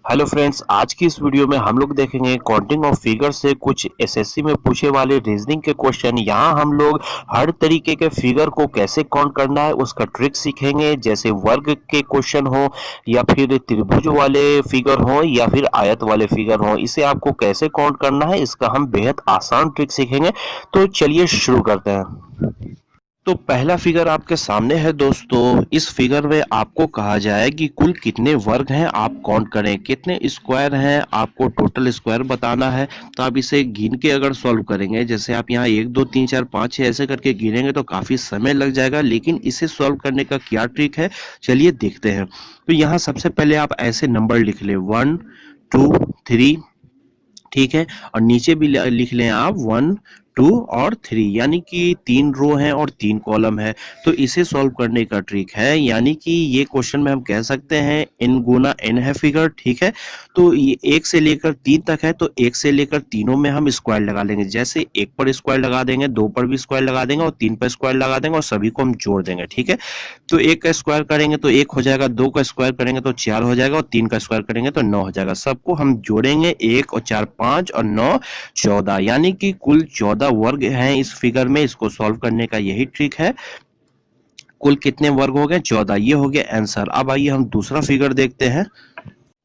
Hello friends, आज की इस वीडियो में हम लोग देखेंगे काउंटिंग ऑफ फिगर से कुछ एसएससी में पूछे वाले रीजनिंग के क्वेश्चन। यहाँ हम लोग हर तरीके के फिगर को कैसे काउंट करना है उसका ट्रिक सीखेंगे, जैसे वर्ग के क्वेश्चन हो या फिर त्रिभुज वाले फिगर हो या फिर आयत वाले फिगर हो, इसे आपको कैसे काउंट करना है इसका हम बेहद आसान ट्रिक सीखेंगे। तो चलिए शुरू करते हैं। तो पहला फिगर आपके सामने है दोस्तों। इस फिगर में आपको कहा जाए कि कुल कितने वर्ग हैं आप काउंट करें, कितने स्क्वायर हैं आपको टोटल स्क्वायर बताना है। तो आप इसे गिन के अगर सॉल्व करेंगे, जैसे आप यहाँ 1 2 3 4 5 6 ऐसे करके गिनेंगे तो काफी समय लग जाएगा, लेकिन इसे सॉल्व करने का क्या ट्रिक है चलिए देखते हैं। तो यहाँ सबसे पहले आप ऐसे नंबर लिख ले 1 2 3, ठीक है, और नीचे भी लिख लें आप 1 2 और 3, यानी कि 3 रो हैं और 3 कॉलम है। तो इसे सॉल्व करने का ट्रिक है, यानी कि ये क्वेश्चन में हम कह सकते हैं n गुना n है फिगर, ठीक है। तो ये 1 से लेकर 3 तक है, तो 1 से लेकर तीनों में हम स्क्वायर लगा लेंगे। जैसे 1 पर स्क्वायर लगा देंगे, 2 पर भी स्क्वायर लगा देंगे और 3 पर स्क्वायर लगा देंगे और सभी को हम जोड़ देंगे, ठीक है। तो 1 का स्क्वायर करेंगे तो 1 हो जाएगा, 2 का स्क्वायर करेंगे तो 4 हो जाएगा और 3 का स्क्वायर करेंगे तो 9 हो जाएगा। सबको हम जोड़ेंगे, 1 और 4 5 और 9 14, यानी कि कुल 14 वर्ग हैं इस फिगर में। इसको सॉल्व करने का यही ट्रिक है। कुल कितने वर्ग हो गए? 14। ये हो गया आंसर। अब आइए हम दूसरा फिगर देखते हैं।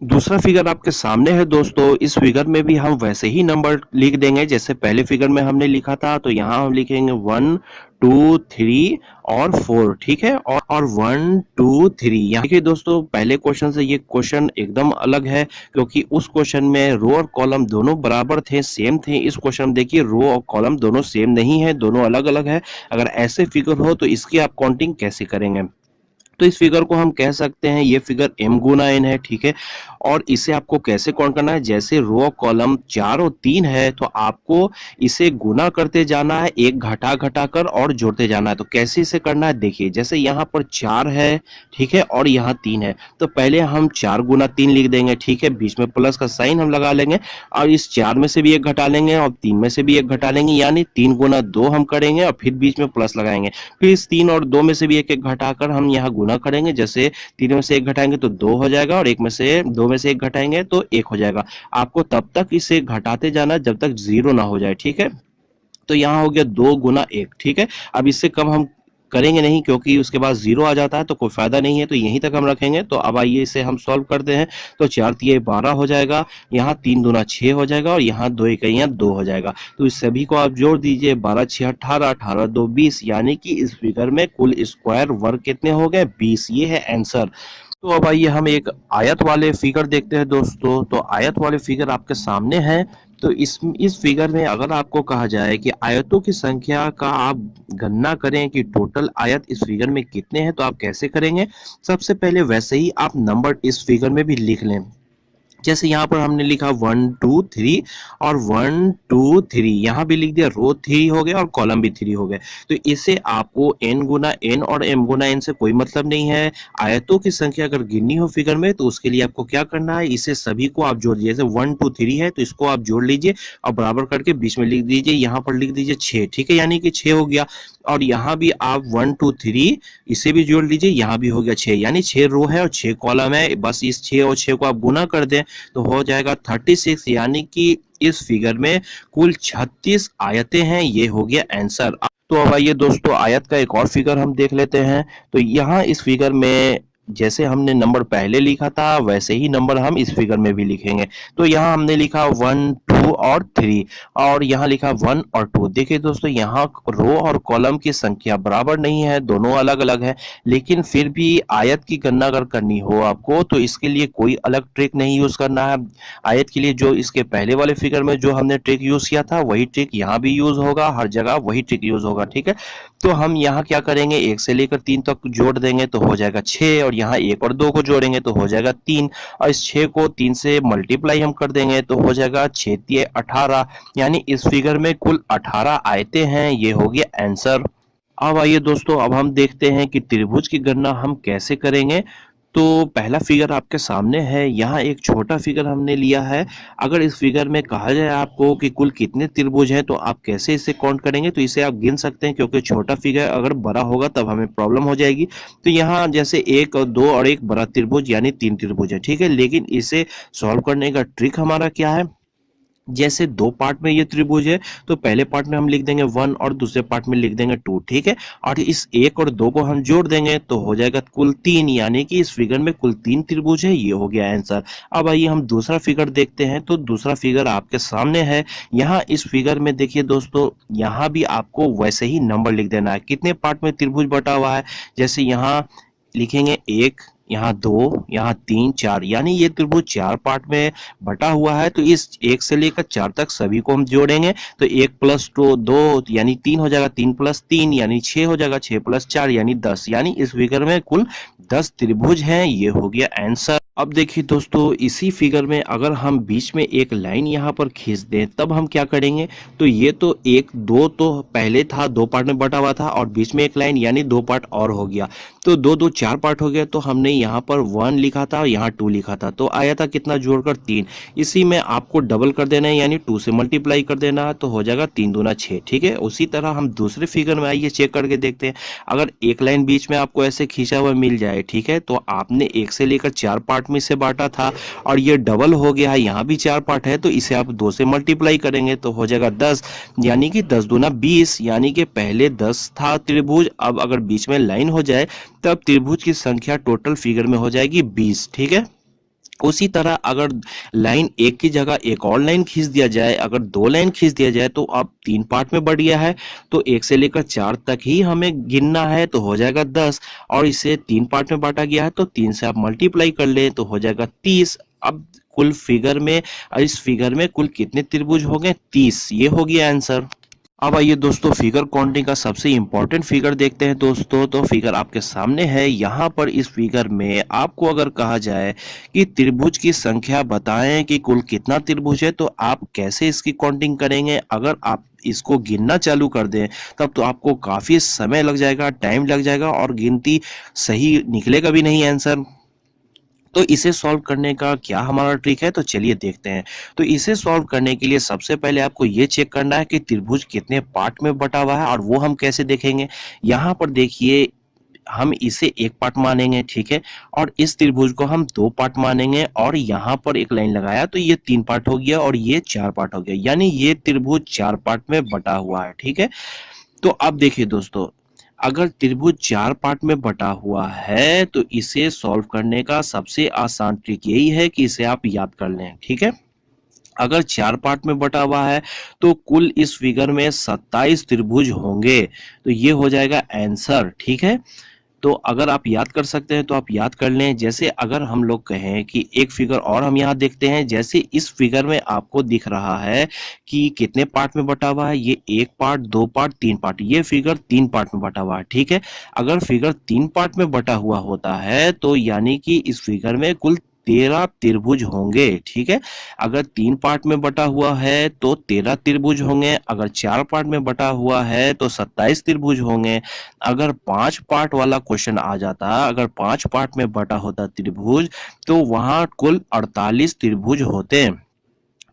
दूसरा फिगर आपके सामने है दोस्तों। इस फिगर में भी हम वैसे ही नंबर लिख देंगे जैसे पहले फिगर में हमने लिखा था। तो यहाँ हम लिखेंगे 1 2 3 और 4, ठीक है, और 1 2 3। यहाँ देखिए दोस्तों, पहले क्वेश्चन से ये क्वेश्चन एकदम अलग है, क्योंकि उस क्वेश्चन में रो और कॉलम दोनों बराबर थे, सेम थे। इस क्वेश्चन में देखिए रो और कॉलम दोनों सेम नहीं है, दोनों अलग अलग है। अगर ऐसे फिगर हो तो इसकी आप काउंटिंग कैसे करेंगे? तो इस फिगर को हम कह सकते हैं ये फिगर m गुना n है, ठीक है। और इसे आपको कैसे काउंट करना है? जैसे रो कॉलम 4 और 3 है तो आपको इसे गुना करते जाना है, एक घटा घटा कर और जोड़ते जाना है। तो कैसे इसे करना है देखिए, जैसे यहाँ पर 4 है, ठीक है, और यहाँ 3 है, तो पहले हम 4 गुना 3 लिख देंगे, ठीक है, बीच में प्लस का साइन हम लगा लेंगे और इस 4 में से भी एक घटा लेंगे और 3 में से भी एक घटा लेंगे, यानी 3 गुना 2 हम करेंगे और फिर बीच में प्लस लगाएंगे। फिर इस 3 और 2 में से भी एक एक घटाकर हम यहाँ गुना करेंगे। जैसे 3 में से एक घटाएंगे तो 2 हो जाएगा और 2 में से एक घटाएंगे तो 1 हो जाएगा। आपको तब तक इसे घटाते जाना जब तक 0 ना हो जाए, ठीक है। तो यहाँ हो गया 2 गुना 1, ठीक है। अब इससे कम हम करेंगे नहीं, क्योंकि उसके बाद 0 आ जाता है तो कोई फायदा नहीं है, तो यहीं तक हम रखेंगे। तो अब आइए इसे हम सॉल्व करते हैं। तो 4 तिये 12 हो जाएगा, यहाँ 3 दूना 6 हो जाएगा और यहाँ 2 इकाइयाँ 2 हो जाएगा। तो इस सभी को आप जोड़ दीजिए, 12 6 18, 18 2 20, यानी कि इस फिगर में कुल स्क्वायर वर्ग कितने हो गए? 20। ये है आंसर। तो अब आइए हम एक आयत वाले फिगर देखते हैं दोस्तों। तो आयत वाले फिगर आपके सामने है। तो इस फिगर में अगर आपको कहा जाए कि आयतों की संख्या का आप गणना करें कि टोटल आयत इस फिगर में कितने हैं, तो आप कैसे करेंगे? सबसे पहले वैसे ही आप नंबर इस फिगर में भी लिख लें। जैसे यहाँ पर हमने लिखा 1 2 3 और 1 2 3, यहाँ भी लिख दिया, रो 3 हो गया और कॉलम भी 3 हो गए। तो इसे आपको n गुना n और m गुना n से कोई मतलब नहीं है। आयतों की संख्या अगर गिननी हो फिगर में तो उसके लिए आपको क्या करना है, इसे सभी को आप जोड़ दीजिए। जैसे 1 2 3 है तो इसको आप जोड़ लीजिए और बराबर करके बीच में लिख दीजिए, यहाँ पर लिख दीजिए 6, ठीक है, यानी कि 6 हो गया। और यहाँ भी आप 1 2 3 इसे भी जोड़ लीजिए, यहाँ भी हो गया 6, यानी 6 रो है और 6 कॉलम है। बस इस 6 और 6 को आप गुना कर दें तो हो जाएगा 36, यानी कि इस फिगर में कुल 36 आयतें हैं। ये हो गया आंसर। तो अब आइए दोस्तों आयत का एक और फिगर हम देख लेते हैं। तो यहाँ इस फिगर में जैसे हमने नंबर पहले लिखा था वैसे ही नंबर हम इस फिगर में भी लिखेंगे। तो यहाँ हमने लिखा 1 2 और 3 और यहाँ लिखा 1 और 2। देखिए दोस्तों, यहाँ रो और कॉलम की संख्या बराबर नहीं है, दोनों अलग अलग है, लेकिन फिर भी आयत की गणना अगर करनी हो आपको तो इसके लिए कोई अलग ट्रिक नहीं यूज करना है। आयत के लिए जो इसके पहले वाले फिगर में जो हमने ट्रिक यूज किया था वही ट्रिक यहाँ भी यूज होगा, हर जगह वही ट्रिक यूज होगा, ठीक है। तो हम यहाँ क्या करेंगे, 1 से लेकर 3 तक जोड़ देंगे तो हो जाएगा 6, और यहाँ 1 और 2 को जोड़ेंगे तो हो जाएगा 3, और इस 6 को 3 से मल्टीप्लाई हम कर देंगे तो हो जाएगा 6 तिये 18, यानी इस फिगर में कुल 18 आयतें हैं। ये हो गया आंसर। अब आइए दोस्तों, अब हम देखते हैं कि त्रिभुज की गणना हम कैसे करेंगे। तो पहला फिगर आपके सामने है, यहाँ एक छोटा फिगर हमने लिया है। अगर इस फिगर में कहा जाए आपको कि कुल कितने त्रिभुज हैं तो आप कैसे इसे काउंट करेंगे, तो इसे आप गिन सकते हैं क्योंकि छोटा फिगर अगर बड़ा होगा तब हमें प्रॉब्लम हो जाएगी। तो यहाँ जैसे एक और दो और एक बड़ा त्रिभुज यानी 3 त्रिभुज है, ठीक है। लेकिन इसे सॉल्व करने का ट्रिक हमारा क्या है, जैसे दो पार्ट में ये त्रिभुज है तो पहले पार्ट में हम लिख देंगे 1 और दूसरे पार्ट में लिख देंगे 2, ठीक है। और इस 1 और 2 को हम जोड़ देंगे तो हो जाएगा कुल 3, यानी कि इस फिगर में कुल 3 त्रिभुज है। ये हो गया आंसर। अब आइए हम दूसरा फिगर देखते हैं। तो दूसरा फिगर आपके सामने है। यहाँ इस फिगर में देखिए दोस्तों, यहाँ भी आपको वैसे ही नंबर लिख देना है। कितने पार्ट में त्रिभुज बटा हुआ है, जैसे यहाँ लिखेंगे 1, यहाँ 2, यहाँ 3, 4, यानी ये त्रिभुज 4 पार्ट में बटा हुआ है। तो इस 1 से लेकर 4 तक सभी को हम जोड़ेंगे तो 1 प्लस 2 यानी 3 हो जाएगा, 3 प्लस 3 यानी 6 हो जाएगा, 6 प्लस 4 यानी 10, यानी इस फिगर में कुल 10 त्रिभुज हैं। ये हो गया आंसर। अब देखिए दोस्तों, इसी फिगर में अगर हम बीच में एक लाइन यहाँ पर खींच दें तब हम क्या करेंगे, तो ये तो 1 2 तो पहले था, 2 पार्ट में बटा हुआ था, और बीच में एक लाइन यानी 2 पार्ट और हो गया। तो 2 2 4 पार्ट हो गया। तो हमने यहाँ पर 1 लिखा था और यहाँ 2 लिखा था, तो आया था कितना जोड़कर 3। इसी में आपको डबल कर देना है यानी 2 से मल्टीप्लाई कर देना है, तो हो जाएगा 3 दूना 6, ठीक है। उसी तरह हम दूसरे फिगर में आइए चेक करके देखते हैं। अगर एक लाइन बीच में आपको ऐसे खींचा हुआ मिल जाए, ठीक है, तो आपने 1 से लेकर 4 पार्ट में इसे बांटा था और ये डबल हो गया है, यहाँ भी 4 पार्ट है, तो इसे आप 2 से मल्टीप्लाई करेंगे तो हो जाएगा 10, यानी कि 10 दूना 20, यानी कि पहले 10 था त्रिभुज, अब अगर बीच में लाइन हो जाए तब त्रिभुज की संख्या टोटल फिगर में हो जाएगी 20, ठीक है। उसी तरह अगर लाइन एक की जगह एक और लाइन खींच दिया जाए, अगर 2 लाइन खींच दिया जाए तो अब 3 पार्ट में बढ़ गया है, तो 1 से लेकर 4 तक ही हमें गिनना है, तो हो जाएगा 10, और इसे 3 पार्ट में बांटा गया है तो 3 से आप मल्टीप्लाई कर लें तो हो जाएगा 30। अब कुल फिगर में, इस फिगर में कुल कितने त्रिभुज हो गए, 30। ये हो गया आंसर। अब आइए दोस्तों, फिगर काउंटिंग का सबसे इंपॉर्टेंट फिगर देखते हैं दोस्तों। तो फिगर आपके सामने है। यहाँ पर इस फिगर में आपको अगर कहा जाए कि त्रिभुज की संख्या बताएं कि कुल कितना त्रिभुज है, तो आप कैसे इसकी काउंटिंग करेंगे। अगर आप इसको गिनना चालू कर दें तब तो आपको काफी समय लग जाएगा, टाइम लग जाएगा, और गिनती सही निकलेगा भी नहीं आंसर। तो इसे सॉल्व करने का क्या हमारा ट्रिक है, तो चलिए देखते हैं। तो इसे सॉल्व करने के लिए सबसे पहले आपको ये चेक करना है कि त्रिभुज कितने पार्ट में बटा हुआ है, और वो हम कैसे देखेंगे। यहाँ पर देखिए, हम इसे एक पार्ट मानेंगे, ठीक है, और इस त्रिभुज को हम 2 पार्ट मानेंगे, और यहाँ पर एक लाइन लगाया तो ये 3 पार्ट हो गया और ये 4 पार्ट हो गया, यानी ये त्रिभुज 4 पार्ट में बटा हुआ है, ठीक है। तो अब देखिए दोस्तों, अगर त्रिभुज 4 पार्ट में बटा हुआ है तो इसे सॉल्व करने का सबसे आसान ट्रिक यही है कि इसे आप याद कर लें, ठीक है। अगर 4 पार्ट में बटा हुआ है तो कुल इस फिगर में 27 त्रिभुज होंगे, तो ये हो जाएगा आंसर, ठीक है। तो अगर आप याद कर सकते हैं तो आप याद कर लें। जैसे अगर हम लोग कहें कि एक फिगर और हम यहाँ देखते हैं, जैसे इस फिगर में आपको दिख रहा है कि कितने पार्ट में बटा हुआ है, ये 1 पार्ट, 2 पार्ट, 3 पार्ट, ये फिगर 3 पार्ट में बटा हुआ है, ठीक है। अगर फिगर 3 पार्ट में बटा हुआ होता है तो यानी कि इस फिगर में कुल 13 त्रिभुज होंगे, ठीक है। अगर 3 पार्ट में बटा हुआ है तो 13 त्रिभुज होंगे, अगर 4 पार्ट में बटा हुआ है तो 27 त्रिभुज होंगे। अगर 5 पार्ट वाला क्वेश्चन आ जाता, अगर 5 पार्ट में बटा होता त्रिभुज, तो वहां कुल 48 त्रिभुज होते हैं,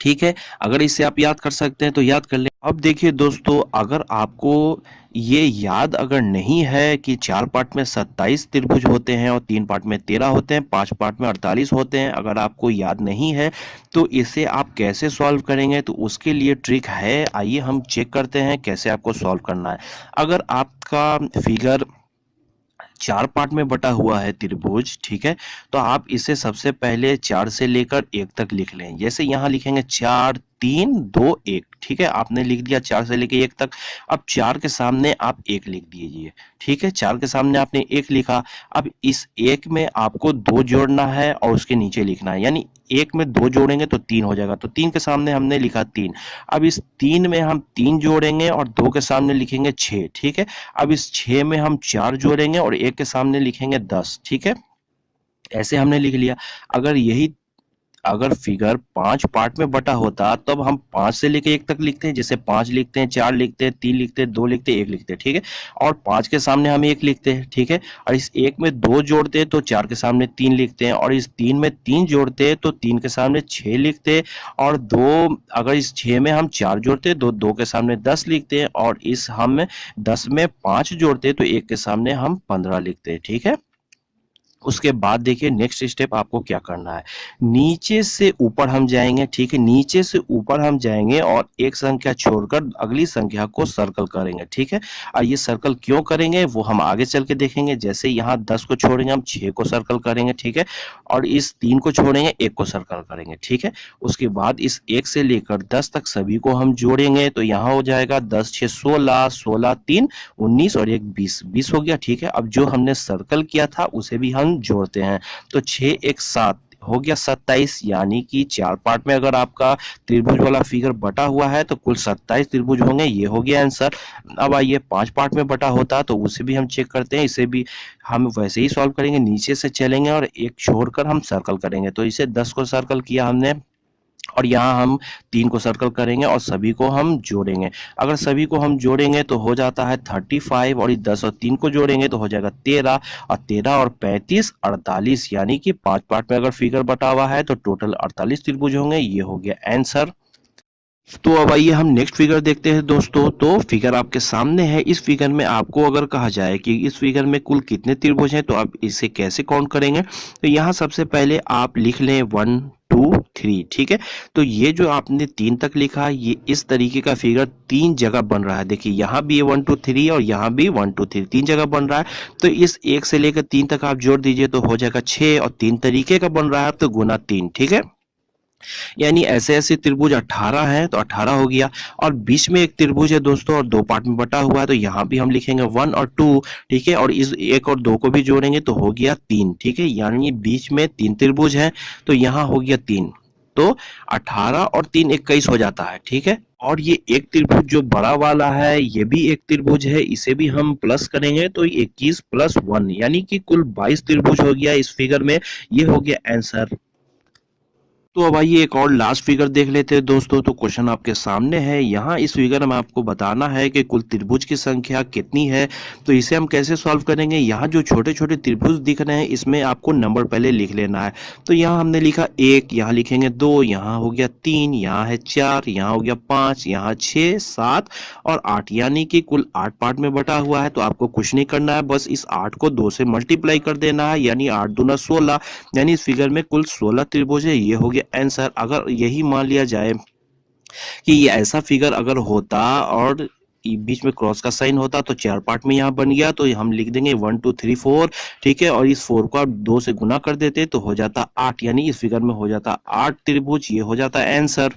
ठीक है। अगर इसे आप याद कर सकते हैं तो याद कर लें। अब देखिए दोस्तों, अगर आपको ये याद अगर नहीं है कि 4 पार्ट में 27 त्रिभुज होते हैं और 3 पार्ट में 13 होते हैं, 5 पार्ट में 48 होते हैं, अगर आपको याद नहीं है तो इसे आप कैसे सॉल्व करेंगे, तो उसके लिए ट्रिक है। आइए हम चेक करते हैं कैसे आपको सॉल्व करना है। अगर आपका फिगर 4 पार्ट में बटा हुआ है त्रिभुज, ठीक है, तो आप इसे सबसे पहले 4 से लेकर 1 तक लिख लें। जैसे यहाँ लिखेंगे 4 3 2 1, ठीक है, आपने लिख दिया 4 से लेकर 1 तक। अब 4 के सामने आप 1 लिख दीजिए, ठीक है। 4 के सामने आपने 1 लिखा। अब इस 1 में आपको 2 जोड़ना है और उसके नीचे लिखना है, यानी 1 में 2 जोड़ेंगे तो 3 हो जाएगा, तो 3 के सामने हमने लिखा 3। अब इस 3 में हम 3 जोड़ेंगे और 2 के सामने लिखेंगे 6, ठीक है। अब इस 6 में हम 4 जोड़ेंगे और 1 के सामने लिखेंगे 10, ठीक है। ऐसे हमने लिख लिया। अगर यही अगर फिगर 5 पार्ट में बटा होता तब हम 5 से लेके 1 तक लिखते हैं, जैसे 5 लिखते हैं, 4 लिखते हैं, 3 लिखते हैं, 2 लिखते हैं, 1 लिखते हैं, ठीक है। और 5 के सामने हम 1 लिखते हैं, ठीक है। और इस 1 में 2 जोड़ते हैं तो 4 के सामने 3 लिखते हैं, और इस 3 में 3 जोड़ते हैं तो 3 के सामने 6 लिखते हैं, और 2 अगर इस 6 में हम 4 जोड़ते हैं तो 2 के सामने 10 लिखते हैं, और इस हम 10 में 5 जोड़ते हैं तो 1 के सामने हम 15 लिखते हैं, ठीक है। उसके बाद देखिए नेक्स्ट स्टेप आपको क्या करना है, नीचे से ऊपर हम जाएंगे, ठीक है। नीचे से ऊपर हम जाएंगे और एक संख्या छोड़कर अगली संख्या को सर्कल करेंगे, ठीक है। और ये सर्कल क्यों करेंगे वो हम आगे चल के देखेंगे। जैसे यहाँ 10 को छोड़ेंगे हम 6 को सर्कल करेंगे, ठीक है। और इस 3 को छोड़ेंगे 1 को सर्कल करेंगे, ठीक है। उसके बाद इस 1 से लेकर 10 तक सभी को हम जोड़ेंगे तो यहाँ हो जाएगा 10 6 16, 16 3 19 और 1 20, 20 हो गया, ठीक है। अब जो हमने सर्कल किया था उसे भी हम जोड़ते हैं तो 6 1 7 हो गया 27, यानी कि 4 पार्ट में अगर आपका त्रिभुज वाला फिगर बटा हुआ है तो कुल 27 त्रिभुज होंगे, ये हो गया आंसर। अब आइए 5 पार्ट में बटा होता तो उसे भी हम चेक करते हैं, इसे भी हम वैसे ही सॉल्व करेंगे, नीचे से चलेंगे और एक छोड़कर हम सर्कल करेंगे। तो इसे 10 को सर्कल किया हमने और यहाँ हम 3 को सर्कल करेंगे और सभी को हम जोड़ेंगे। अगर सभी को हम जोड़ेंगे तो हो जाता है 35, और 10 और 3 को जोड़ेंगे तो हो जाएगा 13, और 13 और 35 48, यानी कि 5 पार्ट में अगर फिगर बटा हुआ है तो टोटल 48 त्रिभुज होंगे, ये हो गया आंसर। तो अब आइए हम नेक्स्ट फिगर देखते हैं दोस्तों। तो फिगर आपके सामने है, इस फिगर में आपको अगर कहा जाए कि इस फिगर में कुल कितने त्रिभुज हैं तो आप इसे कैसे काउंट करेंगे। तो यहाँ सबसे पहले आप लिख लें 1 2 3, ठीक है। तो ये जो आपने 3 तक लिखा ये इस तरीके का फिगर 3 जगह बन रहा है। देखिए यहाँ भी 1 2 3 और यहाँ भी 1 2 3, 3 जगह बन रहा है। तो इस 1 से लेकर 3 तक आप जोड़ दीजिए तो हो जाएगा 6, और 3 तरीके का बन रहा है तो गुना 3, ठीक है। यानी ऐसे ऐसे त्रिभुज 18 है तो 18 हो गया। और बीच में एक त्रिभुज है दोस्तों और 2 पार्ट में बटा हुआ है तो यहाँ भी हम लिखेंगे 1 और 2, ठीक है। और इस 1 और 2 को भी जोड़ेंगे तो हो गया 3, ठीक है। यानी बीच में 3 त्रिभुज है तो यहाँ हो गया 3, तो 18 और 3 21 हो जाता है, ठीक है। और ये एक त्रिभुज जो बड़ा वाला है ये भी एक त्रिभुज है, इसे भी हम प्लस करेंगे तो 21 + 1 यानी कि कुल 22 त्रिभुज हो गया इस फिगर में, ये हो गया आंसर। तो अब आइए एक और लास्ट फिगर देख लेते हैं दोस्तों। तो क्वेश्चन आपके सामने है, यहाँ इस फिगर में आपको बताना है कि कुल त्रिभुज की संख्या कितनी है। तो इसे हम कैसे सॉल्व करेंगे, यहाँ जो छोटे छोटे त्रिभुज दिख रहे हैं इसमें आपको नंबर पहले लिख लेना है। तो यहाँ हमने लिखा 1, यहाँ लिखेंगे 2, यहाँ हो गया 3, यहाँ है 4, यहाँ हो गया 5, यहाँ 6 7 और 8, यानी कि कुल 8 पार्ट में बटा हुआ है। तो आपको कुछ नहीं करना है, बस इस 8 को 2 से मल्टीप्लाई कर देना है, यानी 8 दूना 16, यानी इस फिगर में कुल 16 त्रिभुज है, ये हो गया आंसर। अगर यही मान लिया जाए कि ये ऐसा फिगर अगर होता और बीच में क्रॉस का साइन होता तो 4 पार्ट में यहाँ बन गया तो हम लिख देंगे 1 2 3 4, ठीक है। और इस 4 को आप 2 से गुना कर देते तो हो जाता 8, यानी इस फिगर में हो जाता 8 त्रिभुज, ये हो जाता आंसर।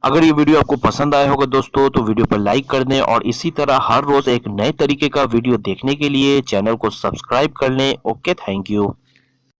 अगर ये वीडियो आपको पसंद आया होगा दोस्तों तो वीडियो पर लाइक कर दें, और इसी तरह हर रोज एक नए तरीके का वीडियो देखने के लिए चैनल को सब्सक्राइब कर लें। Okay, thank you.